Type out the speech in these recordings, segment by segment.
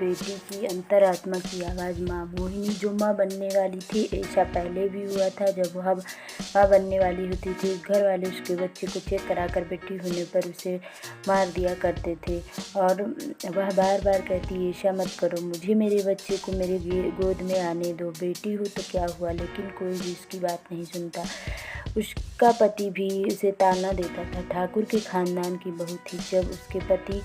बेटी की अंतरात्मा की आवाज़ माँ मोहिनी जो माँ बनने वाली थी। ऐसा पहले भी हुआ था जब वह माँ बनने वाली होती थी, घर वाले उसके बच्चे को चेक कराकर बेटी होने पर उसे मार दिया करते थे और वह बार बार कहती ऐसा मत करो, मुझे मेरे बच्चे को मेरे गोद में आने दो, बेटी हो तो क्या हुआ। लेकिन कोई भी उसकी बात नहीं सुनता। उसका पति भी उसे ताना देता था। ठाकुर के खानदान की बहू थी। जब उसके पति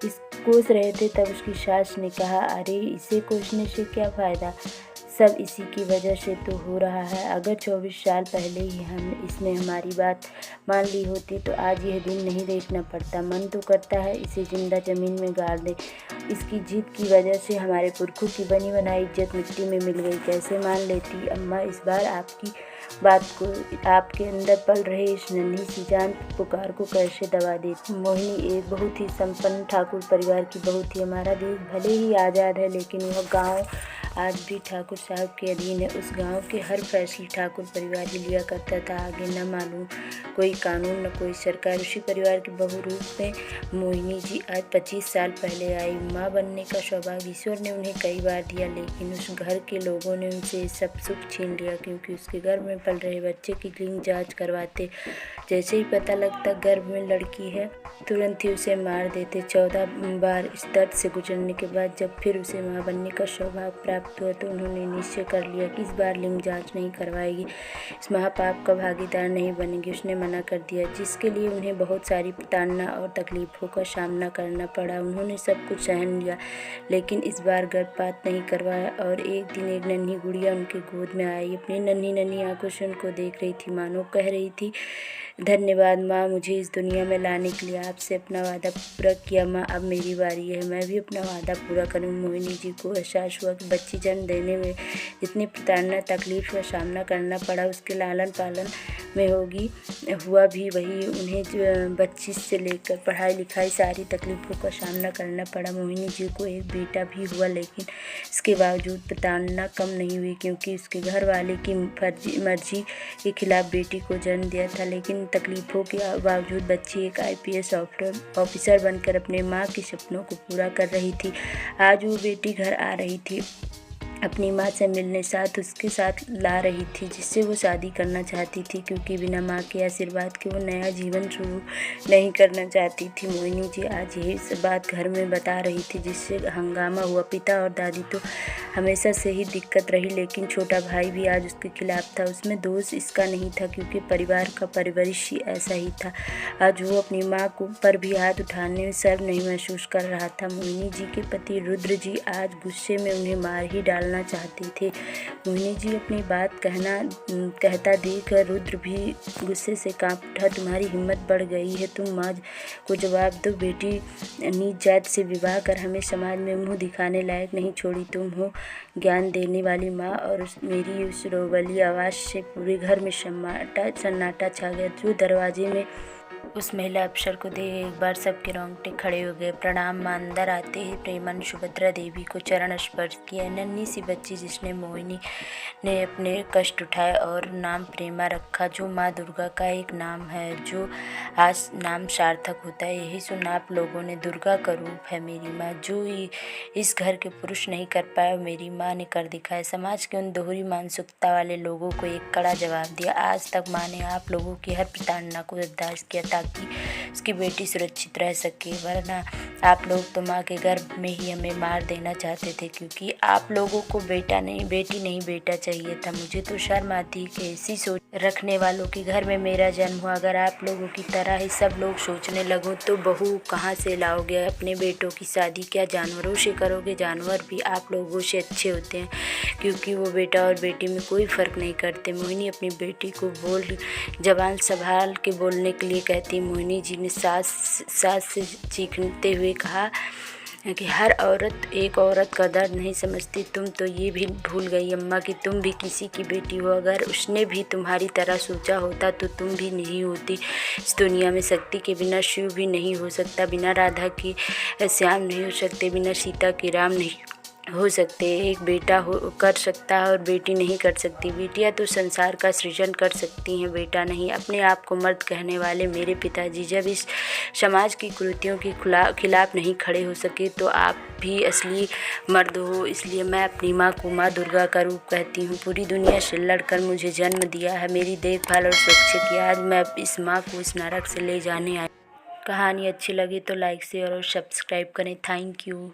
इस कोस रहे थे तब उसकी सास ने कहा, अरे इसे कोसने से क्या फ़ायदा, सब इसी की वजह से तो हो रहा है। अगर 24 साल पहले ही इसने हमारी बात मान ली होती तो आज यह दिन नहीं देखना पड़ता। मन तो करता है इसे जिंदा ज़मीन में गाड़ दें। इसकी जिद की वजह से हमारे पुरखों की बनी बनाई इज्जत मिट्टी में मिल गई। कैसे मान लेती अम्मा, इस बार आपकी बात को आपके अंदर पल रहे इस नन्ही सी जान पुकार को कैसे दबा देती। मोहिनी एक बहुत ही संपन्न ठाकुर परिवार की बहू थी। हमारा देश भले ही आज़ाद है लेकिन वह गांव आज भी ठाकुर साहब के अधीन है। उस गांव के हर फैसले ठाकुर परिवार ही लिया करता था। आगे न मालूम कोई कानून न कोई सरकार। उसी परिवार के बहू रूप में मोहिनी जी आज 25 साल पहले आई। माँ बनने का सौभाग्य ईश्वर ने उन्हें कई बार दिया लेकिन उस घर के लोगों ने उनसे सब सुख छीन लिया, क्योंकि उसके गर्भ में पल रहे बच्चे की लिंग जांच करवाते। जैसे ही पता लगता गर्भ में लड़की है तुरंत ही उसे मार देते। 14 बार इस दर्द से गुजरने के बाद जब फिर उसे माँ बनने का सौभाग्य प्राप्त हुआ तो उन्होंने निश्चय कर लिया कि इस बार लिंग जांच नहीं करवाएगी, इस महापाप का भागीदार नहीं बनेगी। उसने मना कर दिया, जिसके लिए उन्हें बहुत सारी ताड़ना और तकलीफ़ों का सामना करना पड़ा। उन्होंने सब कुछ सहन लिया लेकिन इस बार गर्भपात नहीं करवाया। और एक दिन एक नन्ही गुड़िया उनके गोद में आई। अपनी नन्ही नन्ही आंखों से उनको देख रही थी, मानो कह रही थी, धन्यवाद माँ, मुझे इस दुनिया में लाने के लिए। आपसे अपना वादा पूरा किया माँ, अब मेरी बारी है, मैं भी अपना वादा पूरा करूँ। मोहिनी जी को एहसास हुआ कि बच्ची जन्म देने में जितनी प्रताड़ना तकलीफ का सामना करना पड़ा उसके लालन पालन में हुआ भी वही। उन्हें बच्ची से लेकर पढ़ाई लिखाई सारी तकलीफ़ों का सामना करना पड़ा। मोहिनी जी को एक बेटा भी हुआ लेकिन इसके बावजूद प्रताड़ना कम नहीं हुई, क्योंकि उसके घर वाले की मर्जी के खिलाफ बेटी को जन्म दिया था। लेकिन तकलीफ़ों के बावजूद बच्ची एक IPS ऑफिसर बनकर अपने माँ के सपनों को पूरा कर रही थी। आज वो बेटी घर आ रही थी, अपनी माँ से मिलने साथ उसके साथ ला रही थी जिससे वो शादी करना चाहती थी, क्योंकि बिना माँ के आशीर्वाद के वो नया जीवन शुरू नहीं करना चाहती थी। मोहिनी जी आज यही बात घर में बता रही थी जिससे हंगामा हुआ। पिता और दादी तो हमेशा से ही दिक्कत रही लेकिन छोटा भाई भी आज उसके खिलाफ था। उसमें दोष इसका नहीं था क्योंकि परिवार का परवरिश ही ऐसा ही था। आज वो अपनी माँ को पर भी हाथ उठाने में शर्म नहीं महसूस कर रहा था। मोहिनी जी के पति रुद्र जी आज गुस्से में उन्हें मार ही डालना चाहते थे। मोहिनी जी अपनी बात कहता देख रुद्र भी गुस्से से कांप उठा, तुम्हारी हिम्मत बढ़ गई है, तुम माँ को जवाब दो, बेटी नीच जात से विवाह कर हमें समाज में मुंह दिखाने लायक नहीं छोड़ी। तुम हो ज्ञान देने वाली माँ। और मेरी उस रोगली आवाज़ से पूरे घर में सन्नाटा छा गया। जो दरवाजे में उस महिला अफसर को देख एक बार सबके रोंगटे खड़े हो गए। प्रणाम माँ। अंदर आते ही प्रेमा ने सुभद्रा देवी को चरण स्पर्श किया। नन्ही सी बच्ची जिसने मोहिनी ने अपने कष्ट उठाए और नाम प्रेमा रखा, जो माँ दुर्गा का एक नाम है जो आज नाम सार्थक होता है। यही सुन आप लोगों ने, दुर्गा का रूप है मेरी माँ, जो इस घर के पुरुष नहीं कर पाए मेरी माँ ने कर दिखाया। समाज के उन दोहरी मानसिकता वाले लोगों को एक कड़ा जवाब दिया। आज तक माँ ने आप लोगों की हर प्रताड़ना को बर्दाश्त किया ताकि उसकी बेटी सुरक्षित रह सके, वरना आप लोग तो माँ के गर्भ में ही हमें मार देना चाहते थे, क्योंकि आप लोगों को बेटी नहीं बेटा चाहिए था। मुझे तो शर्म आती कि ऐसी सोच रखने वालों के घर में मेरा जन्म हुआ। अगर आप लोगों की तरह ही सब लोग सोचने लगो तो बहू कहाँ से लाओगे? अपने बेटों की शादी क्या जानवरों से करोगे? जानवर भी आप लोगों से अच्छे होते हैं क्योंकि वो बेटा और बेटी में कोई फ़र्क नहीं करते। मोहिनी अपनी बेटी को जबान संभाल के बोलने के लिए कहती। मोहिनी जी ने सास से चीखते हुए कहा कि हर औरत एक औरत का दर्द नहीं समझती। तुम तो ये भी भूल गई अम्मा कि तुम भी किसी की बेटी हो। अगर उसने भी तुम्हारी तरह सोचा होता तो तुम भी नहीं होती। इस दुनिया में शक्ति के बिना शिव भी नहीं हो सकता, बिना राधा के श्याम नहीं हो सकते, बिना सीता के राम नहीं हो सकते हैं। एक बेटा हो कर सकता है और बेटी नहीं कर सकती। बेटियां तो संसार का सृजन कर सकती हैं, बेटा नहीं। अपने आप को मर्द कहने वाले मेरे पिताजी जब इस समाज की कुरीतियों के खिलाफ नहीं खड़े हो सके तो आप भी असली मर्द हो। इसलिए मैं अपनी माँ को माँ दुर्गा का रूप कहती हूँ। पूरी दुनिया से लड़कर मुझे जन्म दिया है, मेरी देखभाल और सुरक्षा की। आज मैं इस माँ को इस नरक से ले जाने आई। कहानी अच्छी लगी तो लाइक शेयर और सब्सक्राइब करें। Thank you.